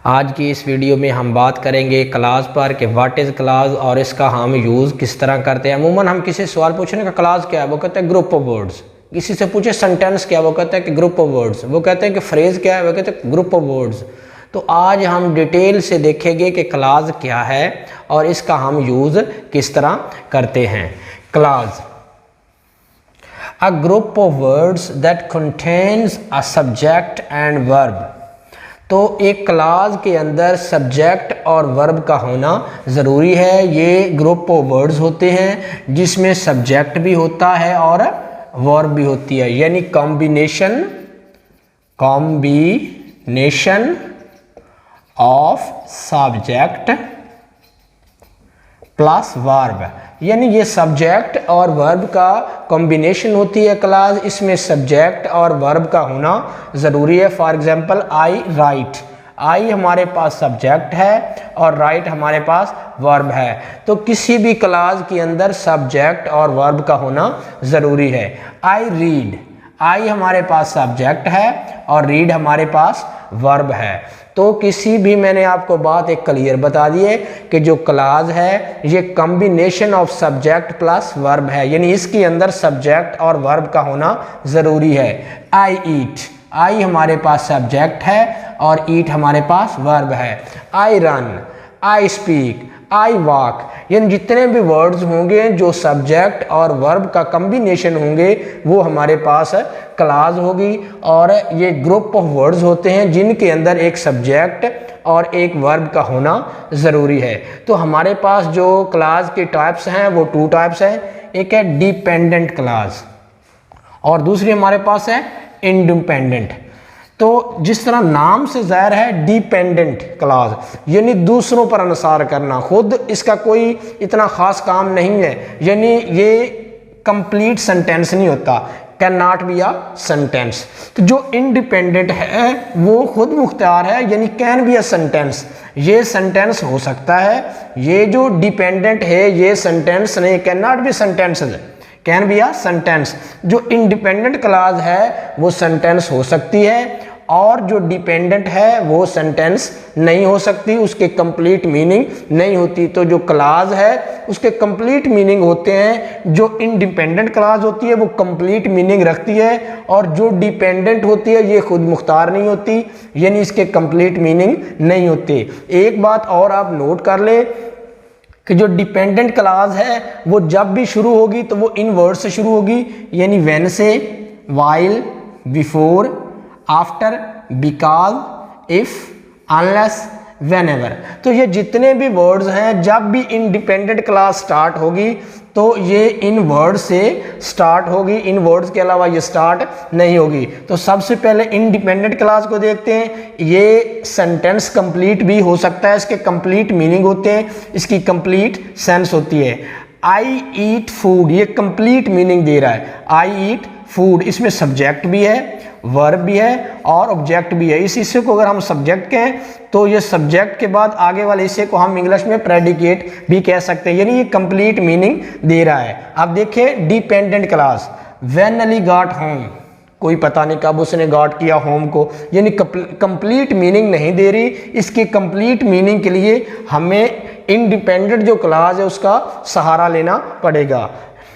आज की इस वीडियो में हम बात करेंगे क्लास पर कि व्हाट इज़ क्लास और इसका हम यूज़ किस तरह करते हैं। अमूमन हम किसी सवाल पूछने का क्लास क्या है, वो कहते हैं ग्रुप ऑफ वर्ड्स। किसी से पूछे सेंटेंस क्या, वो कहते हैं कि ग्रुप ऑफ वर्ड्स। वो कहते हैं कि फ्रेज़ क्या है, वो कहते हैं ग्रुप ऑफ वर्ड्स। तो आज हम डिटेल से देखेंगे कि क्लास क्या है और इसका हम यूज़ किस तरह करते हैं। Class a group of words that contains a subject and verb। तो एक क्लास के अंदर सब्जेक्ट और वर्ब का होना ज़रूरी है। ये ग्रुप ऑफ वर्ड्स होते हैं जिसमें सब्जेक्ट भी होता है और वर्ब भी होती है, यानी combination of subject plus verb, यानी ये सब्जेक्ट और वर्ब का कॉम्बिनेशन होती है क्लास। इसमें सब्जेक्ट और वर्ब का होना ज़रूरी है। फॉर एग्जांपल आई राइट, आई हमारे पास सब्जेक्ट है और राइट हमारे पास वर्ब है। तो किसी भी क्लास के अंदर सब्जेक्ट और वर्ब का होना ज़रूरी है। आई रीड, आई हमारे पास सब्जेक्ट है और रीड हमारे पास वर्ब है। तो किसी भी, मैंने आपको बात एक क्लियर बता दी है कि जो क्लास है ये combination of subject plus verb है, यानी इसके अंदर सब्जेक्ट और वर्ब का होना ज़रूरी है। आई ईट, आई हमारे पास सब्जेक्ट है और ईट हमारे पास वर्ब है। I run, I speak, I walk, यानी जितने भी वर्ड्स होंगे जो सब्जेक्ट और वर्ब का कॉम्बिनेशन होंगे वो हमारे पास क्लास होगी। और ये ग्रुप ऑफ वर्ड्स होते हैं जिनके अंदर एक सब्जेक्ट और एक वर्ब का होना ज़रूरी है। तो हमारे पास जो क्लास के टाइप्स हैं वो टू टाइप्स हैं। एक है डिपेंडेंट क्लास और दूसरी हमारे पास है इंडिपेंडेंट। तो जिस तरह नाम से ज़ाहिर है डिपेंडेंट क्लास, यानी दूसरों पर अनुसार करना, खुद इसका कोई इतना ख़ास काम नहीं है, यानी ये कंप्लीट सेंटेंस नहीं होता, can not be a sentence. तो जो इंडिपेंडेंट है वो खुद मुख्तार है, यानी कैन बी अ सेंटेंस, ये सेंटेंस हो सकता है। ये जो डिपेंडेंट है ये सेंटेंस नहीं, can not be sentence, can be a sentence. जो इंडिपेंडेंट क्लास है वो सेंटेंस हो सकती है और जो डिपेंडेंट है वो सेंटेंस नहीं हो सकती, उसके कंप्लीट मीनिंग नहीं होती। तो जो क्लास है उसके कंप्लीट मीनिंग होते हैं। जो इंडिपेंडेंट क्लास होती है वो कंप्लीट मीनिंग रखती है और जो डिपेंडेंट होती है ये खुद मुख्तार नहीं होती, यानी इसके कंप्लीट मीनिंग नहीं होती। एक बात और आप नोट कर ले कि जो डिपेंडेंट क्लास है वो जब भी शुरू होगी तो वो इन वर्ड से शुरू होगी, यानी व्हेन से, while, before, after, because, if, unless, whenever. तो ये जितने भी वर्ड्स हैं जब भी इंडिपेंडेंट क्लास स्टार्ट होगी तो ये इन वर्ड से स्टार्ट होगी, इन वर्ड्स के अलावा ये स्टार्ट नहीं होगी। तो सबसे पहले इंडिपेंडेंट क्लास को देखते हैं। ये सेंटेंस कंप्लीट भी हो सकता है, इसके कंप्लीट मीनिंग होते हैं, इसकी कंप्लीट सेंस होती है। आई ईट फूड, ये कंप्लीट मीनिंग दे रहा है। आई ईट फूड, इसमें सब्जेक्ट भी है, वर्ब भी है और ऑब्जेक्ट भी है। इस हिस्से को अगर हम सब्जेक्ट कहें तो ये सब्जेक्ट के बाद आगे वाले हिस्से को हम इंग्लिश में प्रेडिकेट भी कह सकते हैं, यानी ये कंप्लीट मीनिंग दे रहा है। अब देखिए dependent class, when Ali got home, कोई पता नहीं कब उसने गॉट किया होम को, यानी कंप्लीट मीनिंग नहीं दे रही। इसके कंप्लीट मीनिंग के लिए हमें इंडिपेंडेंट जो क्लास है उसका सहारा लेना पड़ेगा।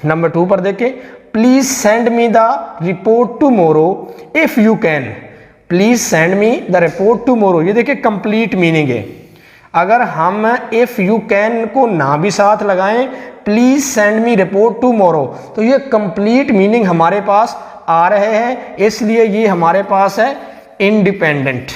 नंबर 2 पर देखें, please send me the report tomorrow if you can, please send me the report tomorrow. ये देखिए कंप्लीट मीनिंग है। अगर हम इफ यू कैन को ना भी साथ लगाएं, please send me report tomorrow, तो ये कंप्लीट मीनिंग हमारे पास आ रहे हैं, इसलिए ये हमारे पास है इंडिपेंडेंट।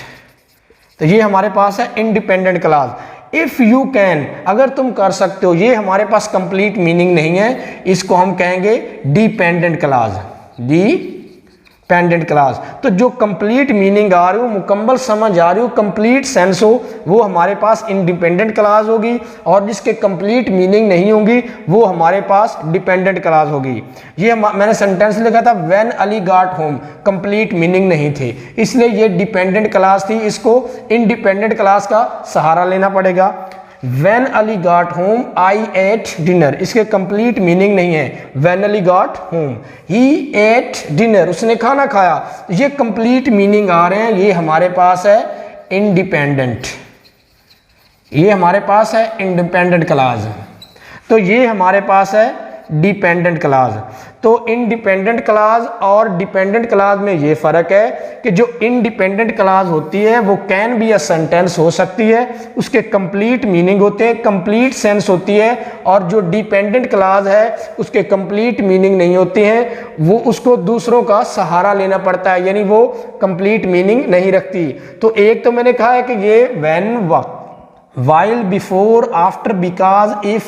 तो ये हमारे पास है independent class. If you can, अगर तुम कर सकते हो, ये हमारे पास कंप्लीट मीनिंग नहीं है, इसको हम कहेंगे डिपेंडेंट क्लास, डिपेंडेंट क्लास। तो जो कंप्लीट मीनिंग आ रही हो, मुकम्मल समझ आ रही हो, कंप्लीट सेंस हो, वो हमारे पास इंडिपेंडेंट क्लास होगी और जिसके कंप्लीट मीनिंग नहीं होगी वो हमारे पास डिपेंडेंट क्लास होगी। ये मैंने सेंटेंस लिखा था when Ali got home, complete meaning नहीं थे, इसलिए ये डिपेंडेंट क्लास थी, इसको इंडिपेंडेंट क्लास का सहारा लेना पड़ेगा। When Ali got home, I ate dinner, इसके कंप्लीट मीनिंग नहीं है। When Ali got home, he ate dinner, उसने खाना खाया। ये कंप्लीट मीनिंग आ रहे हैं, ये हमारे पास है इंडिपेंडेंट। ये हमारे पास है इंडिपेंडेंट क्लाज, तो ये हमारे पास है डिपेंडेंट क्लाज। तो इंडिपेंडेंट क्लाज और डिपेंडेंट क्लाज में ये फ़र्क है कि जो इंडिपेंडेंट क्लाज होती है वो कैन बी अ सेंटेंस हो सकती है, उसके कंप्लीट मीनिंग होते हैं, कंप्लीट सेंस होती है, और जो डिपेंडेंट क्लाज है उसके कंप्लीट मीनिंग नहीं होती हैं, वो उसको दूसरों का सहारा लेना पड़ता है, यानी वो कंप्लीट मीनिंग नहीं रखती। तो एक तो मैंने कहा है कि ये when, while, before, after, because, if,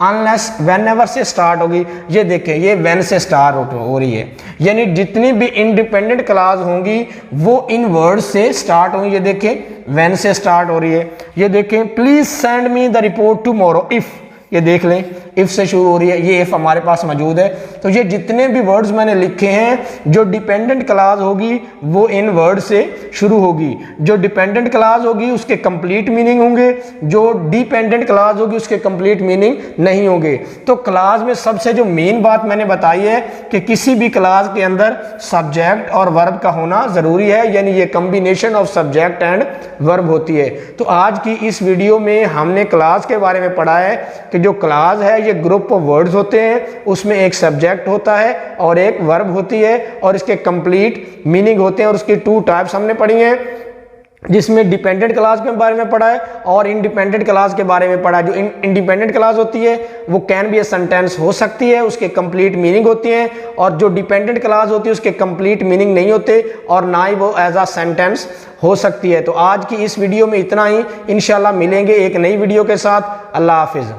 unless, whenever से स्टार्ट होगी। ये देखें, ये व्हेन से स्टार्ट हो रही है, यानी जितनी भी इंडिपेंडेंट क्लास होंगी वो इन वर्ड से स्टार्ट होंगी। ये देखें, व्हेन से स्टार्ट हो रही है। ये देखें, please send me the report tomorrow, if, ये देख लें, इफ से शुरू हो रही है, ये इफ हमारे पास मौजूद है। तो ये जितने भी वर्ड्स मैंने लिखे हैं, जो डिपेंडेंट क्लास होगी वो इन वर्ड से शुरू होगी, जो डिपेंडेंट क्लास होगी उसके कंप्लीट मीनिंग होंगे, जो डिपेंडेंट क्लास होगी उसके कंप्लीट मीनिंग नहीं होंगे। तो क्लास में सबसे जो मेन बात मैंने बताई है कि किसी भी क्लास के अंदर सब्जेक्ट और वर्ब का होना ज़रूरी है, यानी ये combination of subject and verb होती है। तो आज की इस वीडियो में हमने क्लास के बारे में पढ़ा है कि जो क्लास है ये ग्रुप ऑफ वर्ड्स होते हैं, उसमें एक सब्जेक्ट होता है और एक वर्ब होती है, और इसके कंप्लीट मीनिंग होते हैं, और उसकी 2 टाइप्स हमने पढ़ी हैं, जिसमें डिपेंडेंट क्लास के बारे में पढ़ा है और इंडिपेंडेंट क्लास के बारे में पढ़ा है। जो इंडिपेंडेंट क्लास होती है वो कैन बी ए सेंटेंस हो सकती है, उसके कंप्लीट मीनिंग होती है, और जो डिपेंडेंट क्लास होती है उसके कंप्लीट मीनिंग नहीं होते और ना ही वो एज अ सेंटेंस हो सकती है। तो आज की इस वीडियो में इतना ही, इंशाल्लाह मिलेंगे एक नई वीडियो के साथ। अल्लाह हाफिज़।